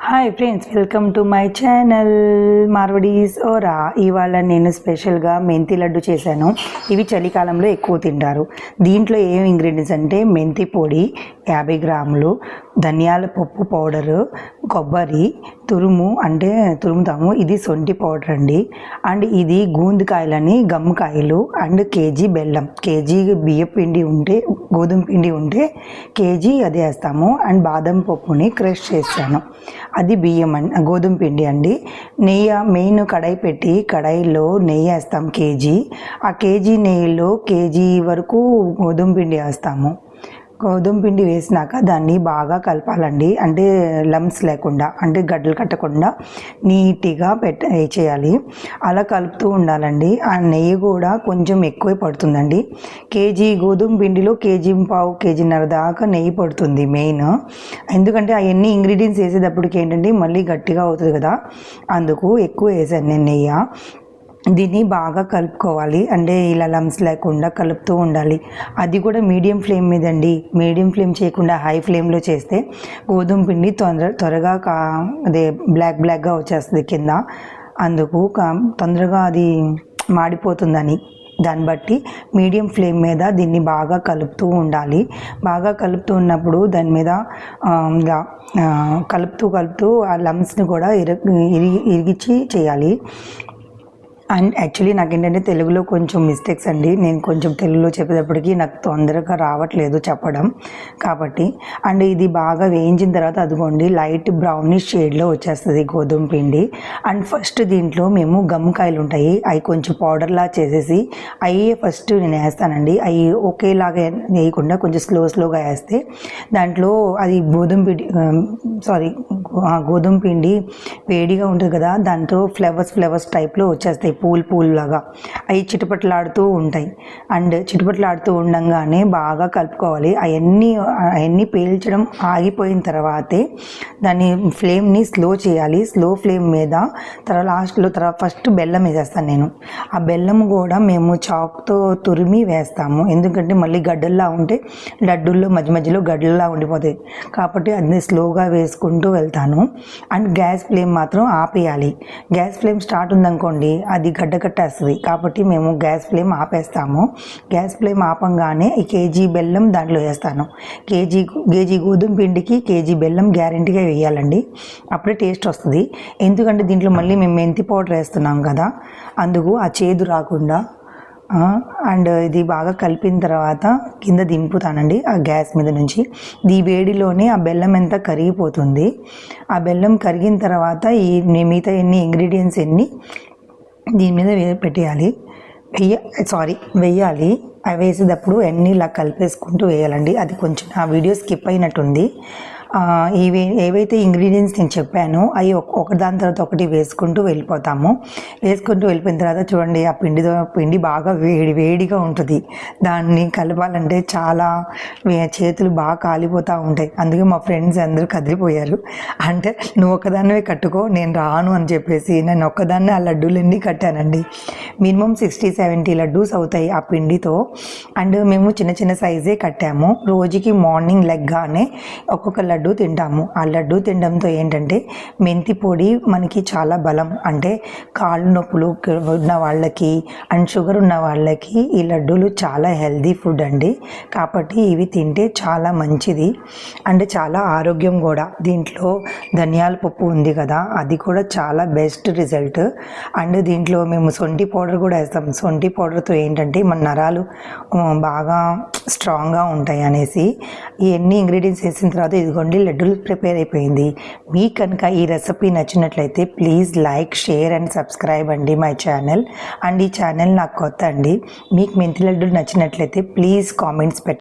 Hi friends, welcome to my channel Marwadis ఓరా. ఇవాళ నేను స్పెషల్గా మెంతి లడ్డు చేశాను. ఇవి చలికాలంలో ఎక్కువ తింటారు. దీంట్లో ఏం ఇంగ్రీడియంట్స్ అంటే మెంతి పొడి 50 గ్రాములు, ధనియాల పప్పు పౌడరు, కొబ్బరి తురుము అంటే తురుముతాము, ఇది సొంటి పౌడర్ అండి. అండ్ ఇది గూందుకాయలని గమ్మకాయలు, అండ్ కేజీ బెల్లం, కేజీ బియ్యం పిండి ఉంటే గోధుమ పిండి ఉంటే కేజీ అది వేస్తాము. అండ్ బాదం పప్పుని క్రష్ చేస్తాను, అది బియ్యం అండి, గోధుమ పిండి అండి. నెయ్యి మెయిన్ కడాయి పెట్టి కడాయిలో నెయ్యి వేస్తాం కేజీ. ఆ కేజీ నెయ్యిలో కేజీ వరకు గోధుమ పిండి వేస్తాము. గోధుమ పిండి వేసినాక దాన్ని బాగా కలపాలండి, అంటే లమ్స్ లేకుండా, అంటే గడ్డలు కట్టకుండా నీట్గా చేయాలి. అలా కలుపుతూ ఉండాలండి. ఆ నెయ్యి కూడా కొంచెం ఎక్కువే పడుతుందండి. కేజీ గోధుమ పిండిలో కేజీన్నర దాకా నెయ్యి పడుతుంది మెయిన్. ఎందుకంటే అవన్నీ ఇంగ్రీడియంట్స్ వేసేటప్పటికి ఏంటంటే మళ్ళీ గట్టిగా అవుతుంది కదా, అందుకు ఎక్కువ వేసాను నేను నెయ్యి. దీన్ని బాగా కలుపుకోవాలి, అంటే ఇలా లమ్స్ లేకుండా కలుపుతూ ఉండాలి. అది కూడా మీడియం ఫ్లేమ్ మీద అండి. మీడియం ఫ్లేమ్ చేయకుండా హై ఫ్లేమ్లో చేస్తే గోధుమ పిండి త్వరగా అదే బ్లాక్గా వచ్చేస్తుంది కింద, అందుకు తొందరగా అది మాడిపోతుందని. దాన్ని బట్టి మీడియం ఫ్లేమ్ మీద దీన్ని బాగా కలుపుతూ ఉండాలి. బాగా కలుపుతూ ఉన్నప్పుడు దాని మీద కలుపుతూ ఆ లమ్స్ని కూడా ఇరిగించి చేయాలి. అండ్ యాక్చువల్లీ నాకు ఏంటంటే తెలుగులో కొంచెం మిస్టేక్స్ అండి. నేను కొంచెం తెలుగులో చెప్పేటప్పటికి నాకు తొందరగా రావట్లేదు చెప్పడం కాబట్టి. అండ్ ఇది బాగా వేయించిన తర్వాత అదిగోండి లైట్ బ్రౌనిష్ షేడ్లో వచ్చేస్తుంది గోధుమ పిండి. అండ్ ఫస్ట్ దీంట్లో మేము గమ్మకాయలు ఉంటాయి, అవి కొంచెం పౌడర్లా చేసేసి అవి ఫస్ట్ నేను వేస్తానండి. అవి ఒకేలాగా వేయకుండా కొంచెం స్లోగా వేస్తే దాంట్లో అది గోధుమ పిండి వేడిగా ఉంటుంది కదా, దాంట్లో ఫ్లేవర్స్ టైప్లో వచ్చేస్తాయి, పూల్ లాగా. అవి చిటపట్లాడుతూ ఉంటాయి. అండ్ చిటపట్లాడుతూ ఉండంగానే బాగా కలుపుకోవాలి. అవన్నీ పేల్చడం ఆగిపోయిన తర్వాతే దాన్ని ఫ్లేమ్ని స్లో చేయాలి. స్లో ఫ్లేమ్ మీద లాస్ట్లో ఫస్ట్ బెల్లం వేసేస్తాను నేను. ఆ బెల్లం కూడా మేము చాక్తో తురిమి వేస్తాము, ఎందుకంటే మళ్ళీ గడ్డల్లా ఉంటే లడ్డూల్లో మధ్యలో గడ్డల్లా ఉండిపోతాయి కాబట్టి అది స్లోగా వేసుకుంటూ వెళ్తాను. అండ్ గ్యాస్ ఫ్లేమ్ మాత్రం ఆపేయాలి. గ్యాస్ ఫ్లేమ్ స్టార్ట్ ఉందనుకోండి అది గడ్డ కట్టేస్తుంది కాబట్టి మేము గ్యాస్ ఫ్లేమ్ ఆపేస్తాము. గ్యాస్ ఫ్లేమ్ ఆపంగానే ఈ కేజీ బెల్లం దాంట్లో వేస్తాను. కేజీ గోధుమ పిండికి కేజీ బెల్లం గ్యారెంటీగా వేయాలండి, అప్పుడే టేస్ట్ వస్తుంది. ఎందుకంటే దీంట్లో మళ్ళీ మేము మెంతి పౌడర్ వేస్తున్నాం కదా, అందుకు ఆ చేదు రాకుండా. అండ్ ఇది బాగా కలిపిన తర్వాత కింద దింపుతానండి ఆ గ్యాస్ మీద నుంచి. ఈ వేడిలోనే ఆ బెల్లం ఎంత కరిగిపోతుంది. ఆ బెల్లం కరిగిన తర్వాత ఈ మిగతా ఇంగ్రీడియంట్స్ దీని మీద పెట్టేయాలి, వెయ్యాలి. అవి వేసేటప్పుడు అన్నీ ఇలా కలిపేసుకుంటూ వేయాలండి. అది కొంచెం ఆ వీడియో స్కిప్ అయినట్టుంది. ఏవైతే ఇంగ్రీడియంట్స్ నేను చెప్పానో అవి ఒకదాని తర్వాత ఒకటి వేసుకుంటూ వెళ్ళిపోయిన తర్వాత చూడండి ఆ పిండి బాగా వేడిగా ఉంటుంది. దాన్ని కలపాలంటే చాలా చేతులు బాగా కాలిపోతూ ఉంటాయి. అందుకే మా ఫ్రెండ్స్ అందరూ కదిలిపోయారు. అంటే నువ్వు ఒక్కదాన్నే కట్టుకో, నేను రాను అని చెప్పేసి నేను ఒక్కదాన్నే ఆ లడ్డూలన్నీ కట్టానండి. మినిమం 60-70 లడ్డూస్ అవుతాయి ఆ పిండితో. అండ్ మేము చిన్న సైజే కట్టాము. రోజుకి మార్నింగ్ లెగ్గానే ఒక్కొక్క లడ్డు తింటాము. ఆ లడ్డు తినడంతో ఏంటంటే మెంతి పొడి మనకి చాలా బలం, అంటే కాళ్ళు నొప్పులు ఉన్న వాళ్ళకి అండ్ షుగర్ ఉన్న వాళ్ళకి ఈ లడ్డూలు చాలా హెల్దీ ఫుడ్ అండి. కాబట్టి ఇవి తింటే చాలా మంచిది, అంటే చాలా ఆరోగ్యం కూడా. దీంట్లో ధనియాల పప్పు ఉంది కదా, అది కూడా చాలా బెస్ట్ రిజల్ట్. అండ్ దీంట్లో మేము సొంటి పౌడర్ కూడా వేస్తాం. సొంటి పౌడర్తో ఏంటంటే మన నరాలు బాగా స్ట్రాంగ్గా ఉంటాయి అనేసి. ఇవన్నీ ఇంగ్రీడియంట్స్ వేసిన తర్వాత ఇదిగోండి లడ్డూలు ప్రిపేర్ అయిపోయింది. మీకు కనుక ఈ రెసిపీ నచ్చినట్లయితే please like, share and subscribe అండి మై ఛానల్. అండ్ ఈ ఛానల్ నాకు కొత్త అండి. మీకు మెంతి లడ్డూలు నచ్చినట్లయితే ప్లీజ్ కామెంట్స్ పెట్టండి.